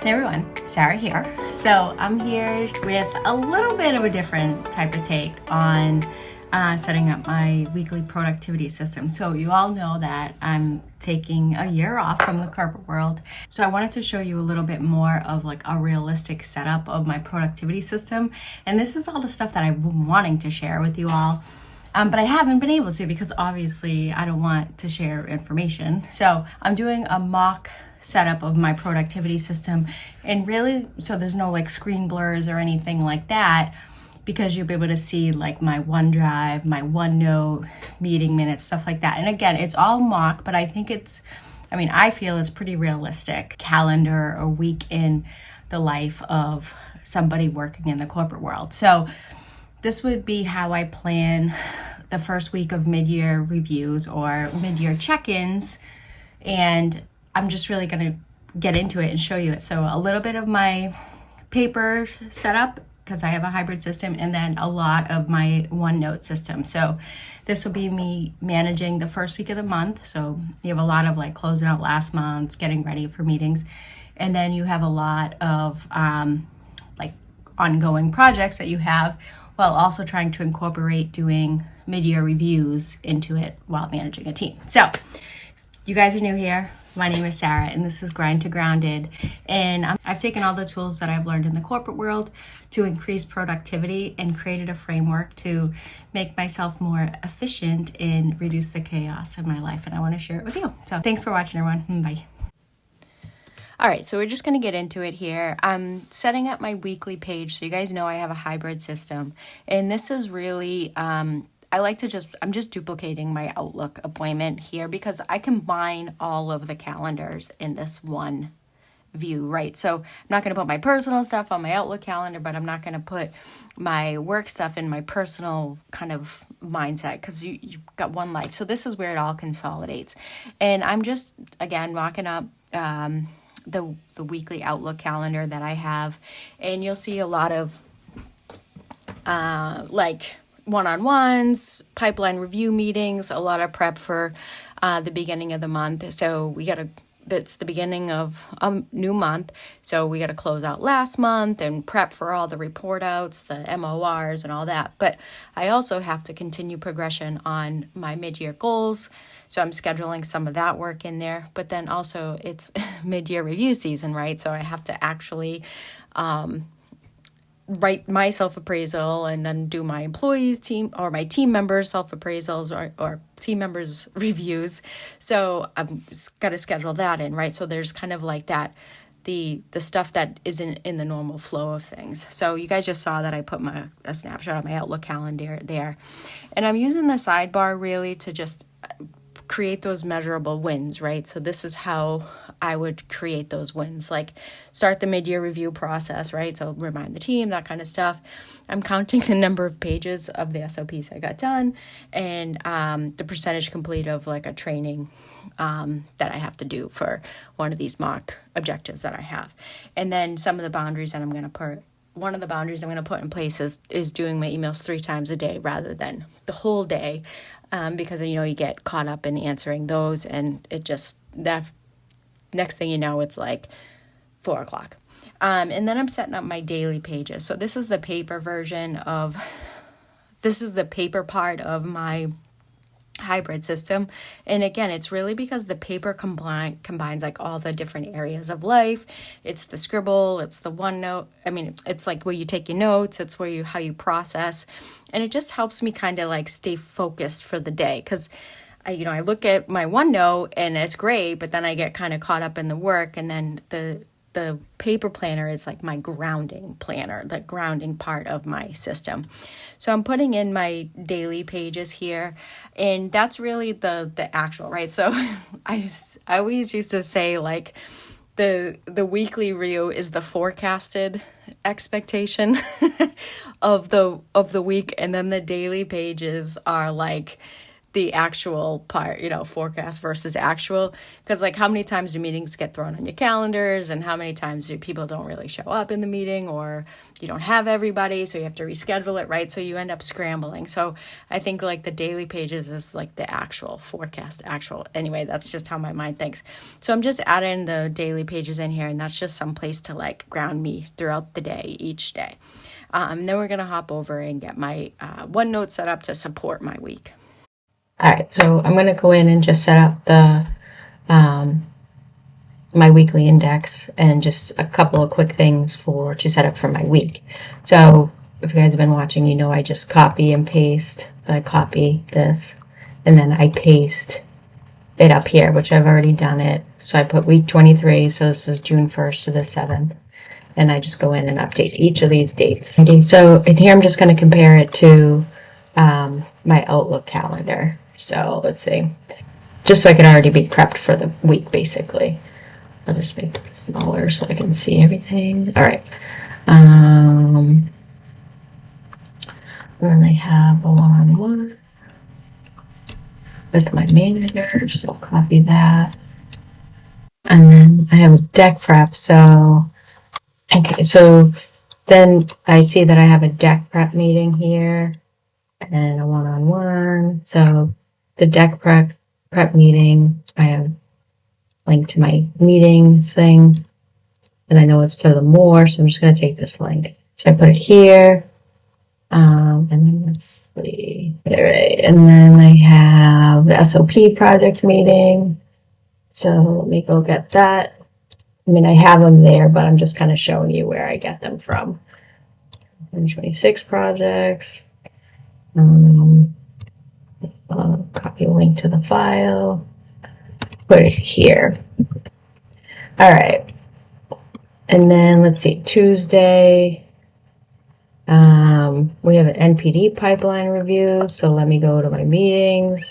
Hey everyone, Sarah here. So I'm here with a little bit of a different type of take on setting up my weekly productivity system. So you all know that I'm taking a year off from the corporate world. So I wanted to show you a little bit more of like a realistic setup of my productivity system. And this is all the stuff that I've been wanting to share with you all. But I haven't been able to because obviously I don't want to share information. So I'm doing a mock setup of my productivity system, and really, so there's no like screen blurs or anything like that, because you'll be able to see like my OneDrive, my OneNote, meeting minutes, stuff like that. And again, it's all mock, but I feel it's pretty realistic calendar or week in the life of somebody working in the corporate world. So this would be how I plan the first week of mid-year reviews or mid-year check-ins, and I'm just really going to get into it and show you it. So a little bit of my paper setup, because I have a hybrid system, and then a lot of my OneNote system. So this will be me managing the first week of the month. So you have a lot of like closing out last month, getting ready for meetings. And then you have a lot of like ongoing projects that you have, while also trying to incorporate doing mid-year reviews into it while managing a team. So you guys are new here. My name is Sarah, and this is Grind to Grounded. And I've taken all the tools that I've learned in the corporate world to increase productivity and created a framework to make myself more efficient and reduce the chaos in my life. And I want to share it with you. So thanks for watching, everyone. Bye. All right, so we're just going to get into it here. I'm setting up my weekly page. So you guys know I have a hybrid system. And this is really, I'm just duplicating my Outlook appointment here because I combine all of the calendars in this one view, right? So I'm not going to put my personal stuff on my Outlook calendar, but I'm not going to put my work stuff in my personal kind of mindset because you've got one life. So this is where it all consolidates. And I'm just, again, mocking up the weekly Outlook calendar that I have, and you'll see a lot of like one-on-ones, pipeline review meetings, a lot of prep for the beginning of the month. So it's the beginning of a new month, so we got to close out last month and prep for all the report outs, the MORs and all that. But I also have to continue progression on my mid-year goals, so I'm scheduling some of that work in there. But then also it's mid-year review season, right? So I have to actually write my self-appraisal and then do my employees team or my team members self-appraisals or team members reviews. So I'm got to schedule that in, right? So there's kind of like that, the stuff that isn't in the normal flow of things. So you guys just saw that I put a snapshot of my Outlook calendar there. And I'm using the sidebar really to just create those measurable wins, right? So this is how I would create those wins, like start the mid-year review process, right? So remind the team, that kind of stuff. I'm counting the number of pages of the SOPs I got done, and the percentage complete of like a training that I have to do for one of these mock objectives that I have. And then some of the boundaries that I'm going to put. One of the boundaries I'm going to put in place is doing my emails 3 times a day rather than the whole day, because you get caught up in answering those, and it just, that next thing you know, it's like 4:00. And then I'm setting up my daily pages. So this is the paper part of my hybrid system. And again, it's really because the paper combines like all the different areas of life. It's the scribble, it's the OneNote. It's like where you take your notes, it's where how you process. And it just helps me kind of like stay focused for the day, because I look at my OneNote and it's great, but then I get kind of caught up in the work, and then the paper planner is like my grounding planner, the grounding part of my system. So I'm putting in my daily pages here, and that's really the actual, right? So I always used to say like the weekly review is the forecasted expectation of the week, and then the daily pages are like the actual part, forecast versus actual. Because, like, how many times do meetings get thrown on your calendars, and how many times do people don't really show up in the meeting, or you don't have everybody, so you have to reschedule it, right? So you end up scrambling. So I think, like, the daily pages is like the actual forecast, actual. Anyway, that's just how my mind thinks. So I'm just adding the daily pages in here, and that's just some place to, like, ground me throughout the day, each day. Then we're going to hop over and get my OneNote set up to support my week. All right, so I'm going to go in and just set up the my weekly index and just a couple of quick things to set up for my week. So if you guys have been watching, I just copy and paste. I copy this and then I paste it up here, which I've already done it. So I put week 23, so this is June 1st to the 7th. And I just go in and update each of these dates. So in here, I'm just going to compare it to my Outlook calendar. So let's see, just so I can already be prepped for the week, basically. I'll just make it smaller so I can see everything. All right. And then I have a one-on-one with my manager, so I'll copy that. And then I have a deck prep. So, okay, so then I see that I have a deck prep meeting here and a one-on-one. So the deck prep meeting, I have link to my meetings thing, and I know it's for the more, so I'm just going to take this link. So I put it here, and then let's see, all right, and then I have the SOP project meeting, so let me go get that. I mean, I have them there, but I'm just kind of showing you where I get them from. 26 projects. I'll copy a link to the file, put it here. All right. And then let's see, Tuesday, we have an NPD pipeline review. So let me go to my meetings.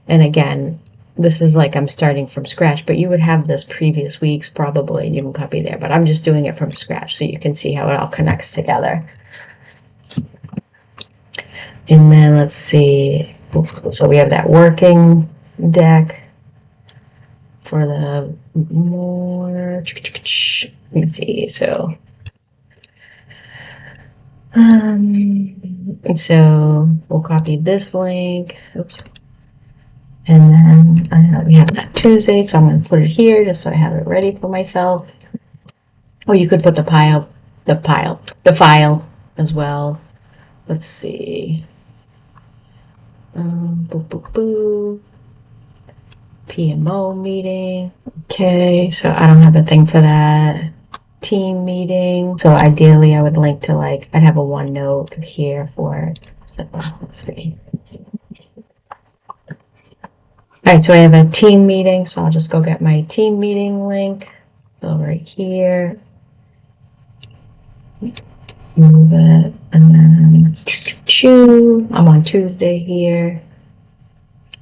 And again, this is like I'm starting from scratch, but you would have this previous weeks probably, and you can copy there, but I'm just doing it from scratch so you can see how it all connects together. And then let's see, so we have that working deck for the more, let's see, so so we'll copy this link, oops, and then we have that Tuesday, so I'm going to put it here just so I have it ready for myself. Oh, you could put the file as well. Let's see. PMO meeting. Okay, so I don't have a thing for that. Team meeting. So ideally, I would link to I'd have a OneNote here for it. So, let's see. All right, so I have a team meeting, so I'll just go get my team meeting link. So right here. Move it, and then I'm on Tuesday here,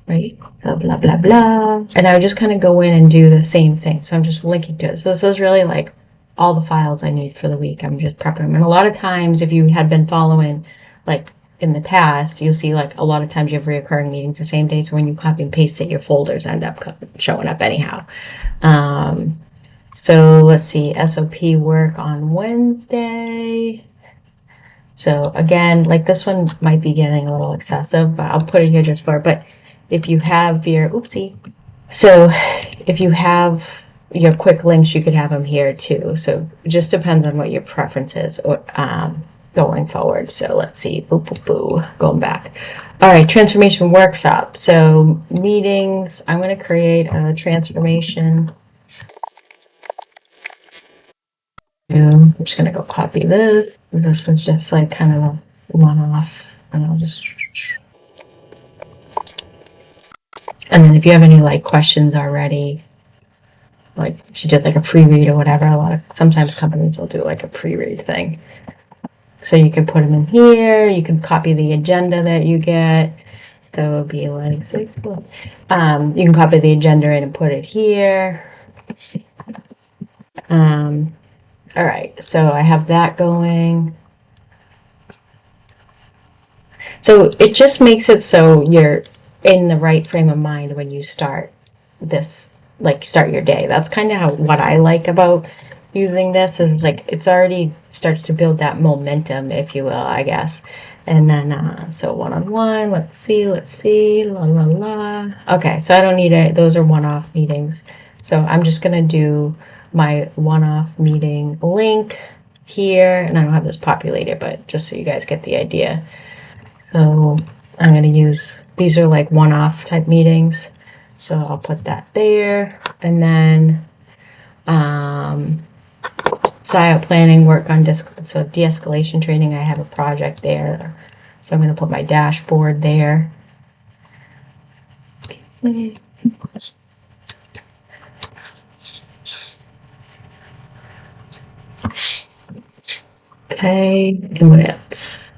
right? Blah blah blah blah, and I would just kind of go in and do the same thing. So I'm just linking to it. So this is really like all the files I need for the week. I'm just prepping them, and a lot of times, if you had been following, like in the past, you'll see like a lot of times you have recurring meetings the same day. So when you copy and paste it, your folders end up showing up anyhow. So let's see, SOP work on Wednesday. So again, like this one might be getting a little excessive, but I'll put it here just for, but if you have your, so if you have your quick links, you could have them here too. So it just depends on what your preference is or, going forward. So let's see, going back. All right, transformation workshop. So meetings, I'm going to create a transformation. I'm just going to go copy this. This is just like kind of a one-off, and I'll just, and then if you have any like questions already, like if you did like a pre-read or whatever, sometimes companies will do like a pre-read thing. So you can put them in here, you can copy the agenda that you get. So it would be like, you can copy the agenda in and put it here. All right, so I have that going. So it just makes it so in the right frame of mind when you start this, like start your day. That's kind of how what I like about using this is like it's already starts to build that momentum, if you will, I guess. And then so one-on-one, let's see, la la la. Okay, so I don't need it. Those are one-off meetings. So I'm just gonna do my one-off meeting link here, and I don't have this populated, but just so you guys get the idea. So I'm going to use, these are like one-off type meetings. So I'll put that there. And then SIOP planning, work on so de-escalation training, I have a project there. So I'm going to put my dashboard there. Okay, and what else?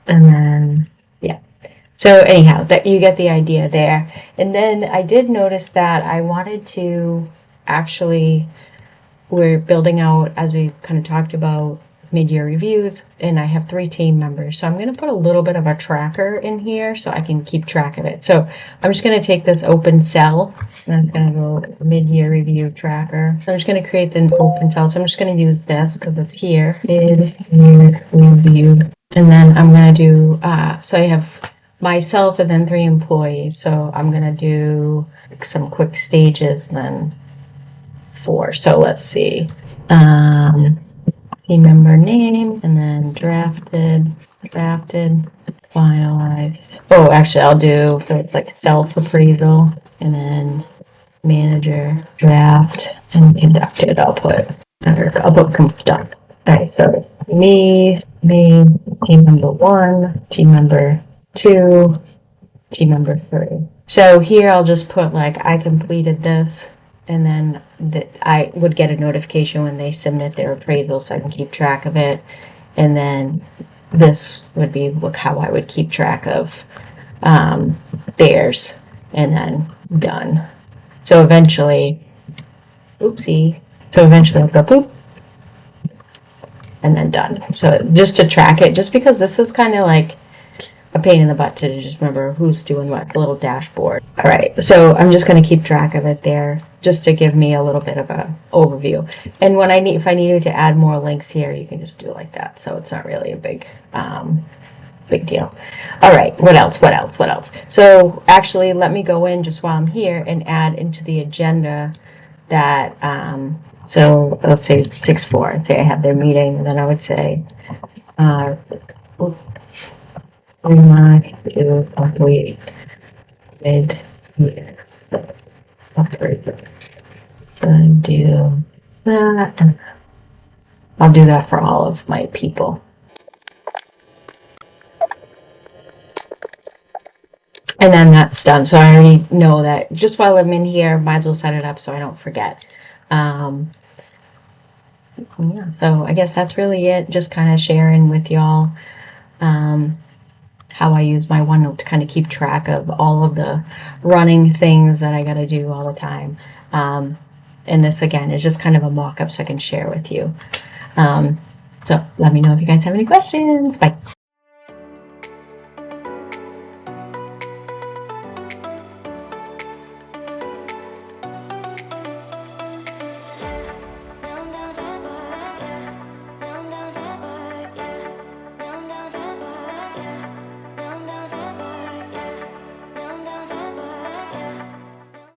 And then, yeah. So anyhow, that you get the idea there. And then I did notice that I wanted to actually, we're building out, as we kind of talked about, mid-year reviews, and I have 3 team members. So I'm going to put a little bit of a tracker in here so I can keep track of it. So I'm just going to take this open cell, and I'm going to go mid-year review tracker. So I'm just going to create the open cell. So I'm just going to use this because it's here, mid-year review. And then I'm going to do, so I have myself and then 3 employees. So I'm going to do some quick stages and then 4. So let's see. Team member name, and then drafted, finalized. Oh, actually, I'll do like self-appraisal, and then manager, draft, and conducted. I'll put conduct. All right, so me, team member 1, team member 2, team member 3. So here I'll just put like I completed this, and then I would get a notification when they submit their appraisal so I can keep track of it. And then this would be how I would keep track of theirs, and then done. So eventually, oopsie, so eventually I'll go boop, and then done. So just to track it, just because this is kind of like a pain in the butt to just remember who's doing what, the little dashboard. All right, so I'm just going to keep track of it there just to give me a little bit of a overview. And when if I needed to add more links here, you can just do like that. So it's not really a big deal. All right, what else? So actually, let me go in just while I'm here and add into the agenda that, so let's say 6-4, and say I have their meeting, and then I would say, we want to complete mid-year appraisal. So do that, and I'll do that for all of my people. And then that's done. So I already know that just while I'm in here, might as well set it up so I don't forget. Yeah, so I guess that's really it. Just kind of sharing with y'all how I use my OneNote to kind of keep track of all of the running things that I got to do all the time. And this, again, is just kind of a mock-up so I can share with you. So let me know if you guys have any questions. Bye.